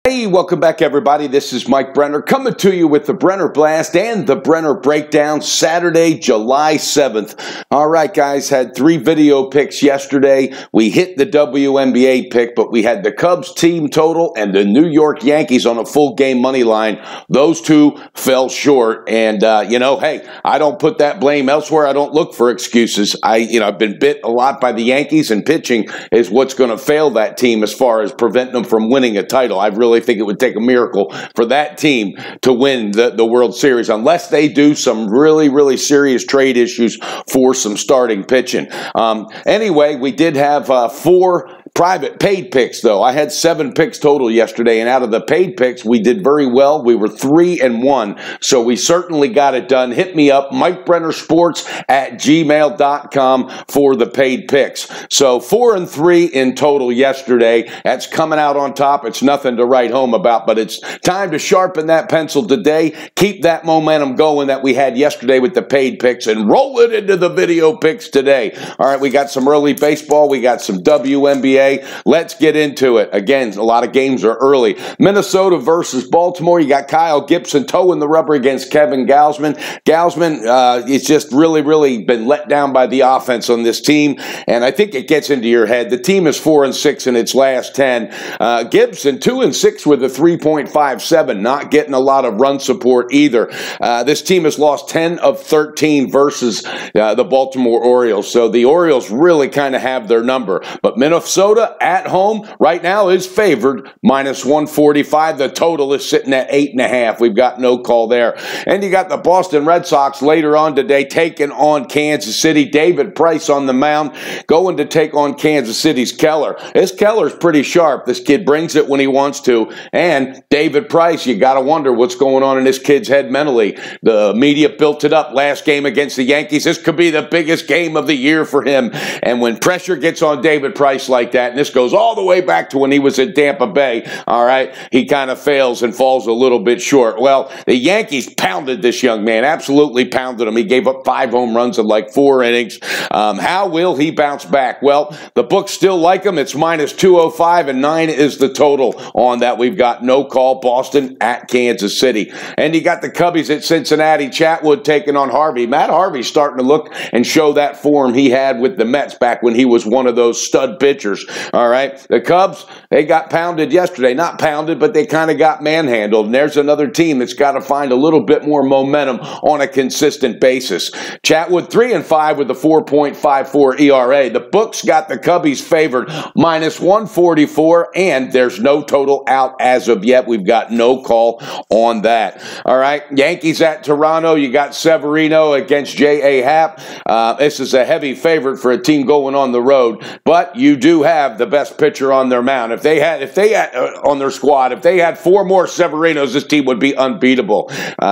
Hey, welcome back, everybody. This is Mike Brenner coming to you with the Brenner Blast and the Brenner Breakdown, Saturday, July 7th. All right, guys, had 3 video picks yesterday. We hit the WNBA pick, but we had the Cubs team total and the New York Yankees on a full game money line. Those two fell short. And, hey, I don't put that blame elsewhere. I don't look for excuses. I've been bit a lot by the Yankees, and pitching is what's going to fail that team as far as preventing them from winning a title. I really think it would take a miracle for that team to win the World Series unless they do some really, really serious trade issues for some starting pitching. Anyway, we did have 4 private paid picks, though. I had 7 picks total yesterday, and out of the paid picks, we did very well. We were 3-1, so we certainly got it done. Hit me up, MikeBrennerSports@gmail.com for the paid picks. So 4-3 in total yesterday. That's coming out on top. It's nothing to write home about, but it's time to sharpen that pencil today, keep that momentum going that we had yesterday with the paid picks, and roll it into the video picks today. All right, we got some early baseball. We got some WNBA. Let's get into it. Again, a lot of games are early. Minnesota versus Baltimore. You got Kyle Gibson toeing the rubber against Kevin Gausman. Gausman is just really been let down by the offense on this team, and I think it gets into your head. The team is 4-6 in its last 10. Gibson 2-6 with a 3.57, not getting a lot of run support either. This team has lost 10 of 13 versus the Baltimore Orioles, so the Orioles really kind of have their number. But Minnesota at home right now is favored -145. The total is sitting at 8.5. We've got no call there. And you got the Boston Red Sox later on today taking on Kansas City. David Price on the mound going to take on Kansas City's Keller. This Keller's pretty sharp. This kid brings it when he wants to. And David Price, you got to wonder what's going on in this kid's head mentally. The media built it up last game against the Yankees. This could be the biggest game of the year for him. And when pressure gets on David Price like that, and this goes all the way back to when he was in Tampa Bay, all right, he kind of fails and falls a little bit short. Well, the Yankees pounded this young man, absolutely pounded him. He gave up 5 home runs in like 4 innings. How will he bounce back? Well, the books still like him. It's -205, and 9 is the total on that. We've got no call. Boston at Kansas City. And you got the Cubbies at Cincinnati. Chatwood taking on Harvey. Matt Harvey's starting to look and show that form he had with the Mets back when he was one of those stud pitchers. All right, the Cubs, they got pounded yesterday. Not pounded, but they kind of got manhandled. And there's another team that's got to find a little bit more momentum on a consistent basis. Chatwood 3-5 with a 4.54 ERA. The books got the Cubbies favored -144, and there's no total out as of yet. We've got no call on that. All right, Yankees at Toronto. You got Severino against J.A. Happ. This is a heavy favorite for a team going on the road, but you do have the best pitcher on their mound. If they had on their squad, if they had 4 more Severinos, this team would be unbeatable.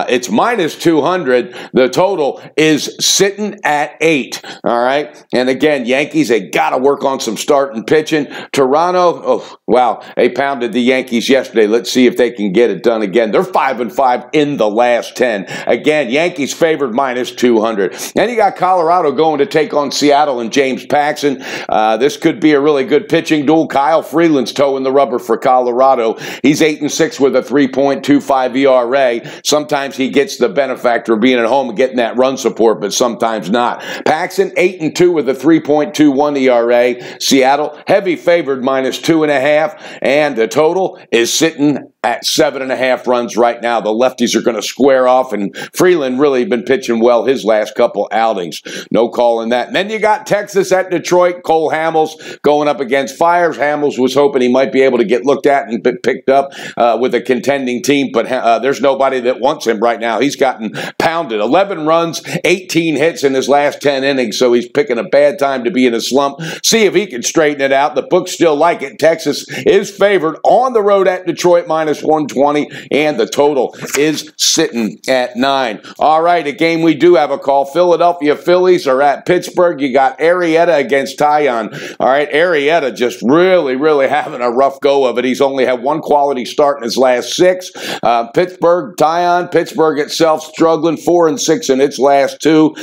It's -200. The total is sitting at 8. All right, and again, Yankees, they got to work on some starting pitching. Toronto, oh wow, they pounded the Yankees yesterday. Let's see if they can get it done again. They're 5-5 in the last 10. Again, Yankees favored -200. Then you got Colorado going to take on Seattle and James Paxton. This could be a really good pitching duel. Kyle Freeland's toeing the rubber for Colorado. He's 8-6 with a 3.25 ERA. Sometimes he gets the benefactor of being at home and getting that run support, but sometimes not. Paxton 8-2 with a 3.21 ERA. Seattle heavy favored -2.5, and the total is sitting at 7.5 runs right now. The lefties are going to square off, and Freeland really been pitching well his last couple outings. No call in that. And then you got Texas at Detroit. Cole Hamels going up against Fires. Hamels was hoping he might be able to get looked at and picked up with a contending team, but there's nobody that wants him right now. He's gotten pounded. 11 runs, 18 hits in his last 10 innings, so he's picking a bad time to be in a slump. See if he can straighten it out. The books still like it. Texas is favored on the road at Detroit -120, and the total is sitting at 9. All right, a game we do have a call. Philadelphia Phillies are at Pittsburgh. You got Arrieta against Taillon. All right, Arrieta just really having a rough go of it. He's only had 1 quality start in his last 6. Taillon, Pittsburgh itself struggling 4-6 in its last 2.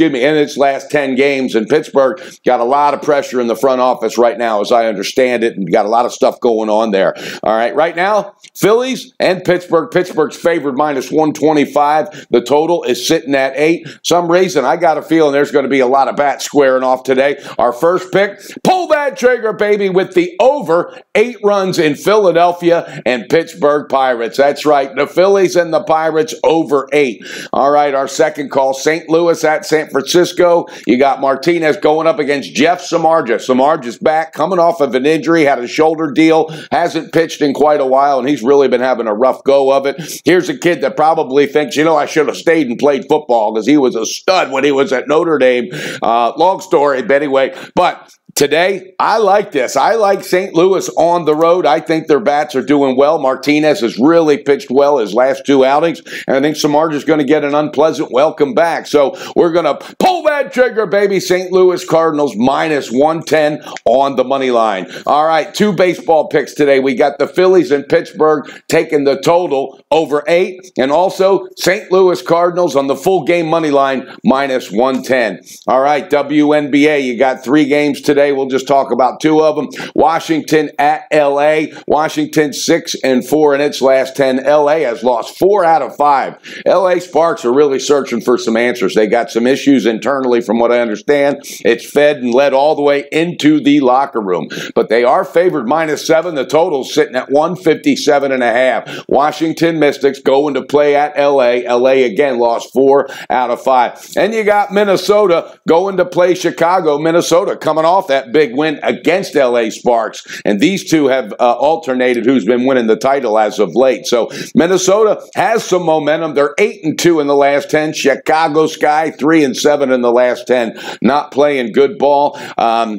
In its last 10 games. And Pittsburgh got a lot of pressure in the front office right now, as I understand it, and got a lot of stuff going on there. All right, right now, Phillies and Pittsburgh. Pittsburgh's favored minus 125. The total is sitting at 8. Some reason I got a feeling there's going to be a lot of bats squaring off today. Our first pick, pull that trigger, baby, with the over 8 runs in Philadelphia and Pittsburgh Pirates. That's right, the Phillies and the Pirates over 8. All right, our second call, St. Louis at San Francisco. You got Martinez going up against Jeff Samardzija. Samardzija's back, coming off of an injury, had a shoulder deal, hasn't pitched in quite a while, and he's really been having a rough go of it. Here's a kid that probably thinks, I should have stayed and played football because he was a stud when he was at Notre Dame. Long story, but anyway. But today, I like this. I like St. Louis on the road. I think their bats are doing well. Martinez has really pitched well his last 2 outings, and I think Samardzija is going to get an unpleasant welcome back. So we're going to pull that trigger, baby. St. Louis Cardinals minus 110 on the money line. All right, 2 baseball picks today. We got the Phillies and Pittsburgh taking the total over 8, and also St. Louis Cardinals on the full game money line minus 110. All right, WNBA, you got 3 games today. We'll just talk about 2 of them. Washington at L.A. Washington 6-4 in its last 10. L.A. has lost 4 out of 5. L.A. Sparks are really searching for some answers. They got some issues internally from what I understand. It's fed and led all the way into the locker room. But they are favored minus 7. The total's sitting at 157.5. Washington Mystics going to play at L.A. L.A. again lost 4 out of 5. And you got Minnesota going to play Chicago. Minnesota coming off that big win against L.A. Sparks. And these two have alternated who's been winning the title as of late. So Minnesota has some momentum. They're 8-2 in the last 10. Chicago Sky 3-7 in the last 10. Not playing good ball.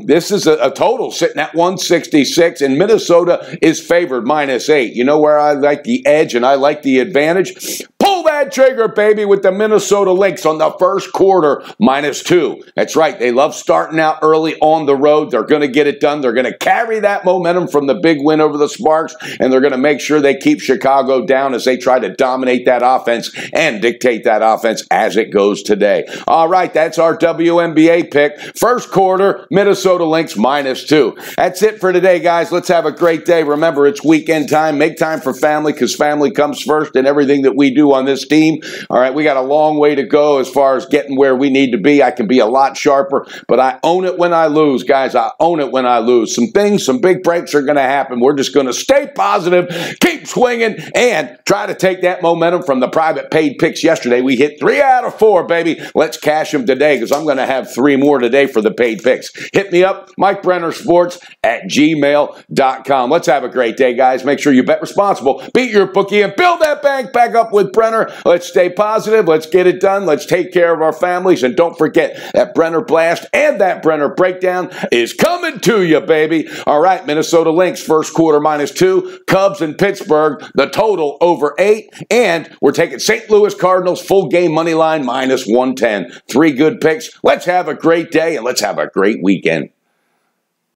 This is a total sitting at 166, and Minnesota is favored minus 8. You know where I like the edge and I like the advantage? Pull that trigger, baby, with the Minnesota Lynx on the first quarter, minus 2. That's right. They love starting out early on the road. They're going to get it done. They're going to carry that momentum from the big win over the Sparks, and they're going to make sure they keep Chicago down as they try to dominate that offense and dictate that offense as it goes today. All right, that's our WNBA pick. First quarter, Minnesota Lynx minus 2. That's it for today, guys. Let's have a great day. Remember, it's weekend time. Make time for family because family comes first in everything that we do on this team. All right, we got a long way to go as far as getting where we need to be. I can be a lot sharper, but I own it when I lose, guys. I own it when I lose. Some big breaks are going to happen. We're just going to stay positive, keep swinging, and try to take that momentum from the private paid picks yesterday. We hit 3 out of 4, baby. Let's cash them today because I'm going to have 3 more today for the paid picks. Hit me up, Mike Brenner Sports at gmail.com. Let's have a great day, guys. Make sure you bet responsible, beat your bookie, and build that bank back up with Brenner. Let's stay positive. Let's get it done. Let's take care of our families. And don't forget that Brenner Blast and that Brenner Breakdown is coming to you, baby. All right, Minnesota Lynx, first quarter minus 2. Cubs and Pittsburgh, the total over 8. And we're taking St. Louis Cardinals full game money line minus 110. 3 good picks. Let's have a great day and let's have a great weekend.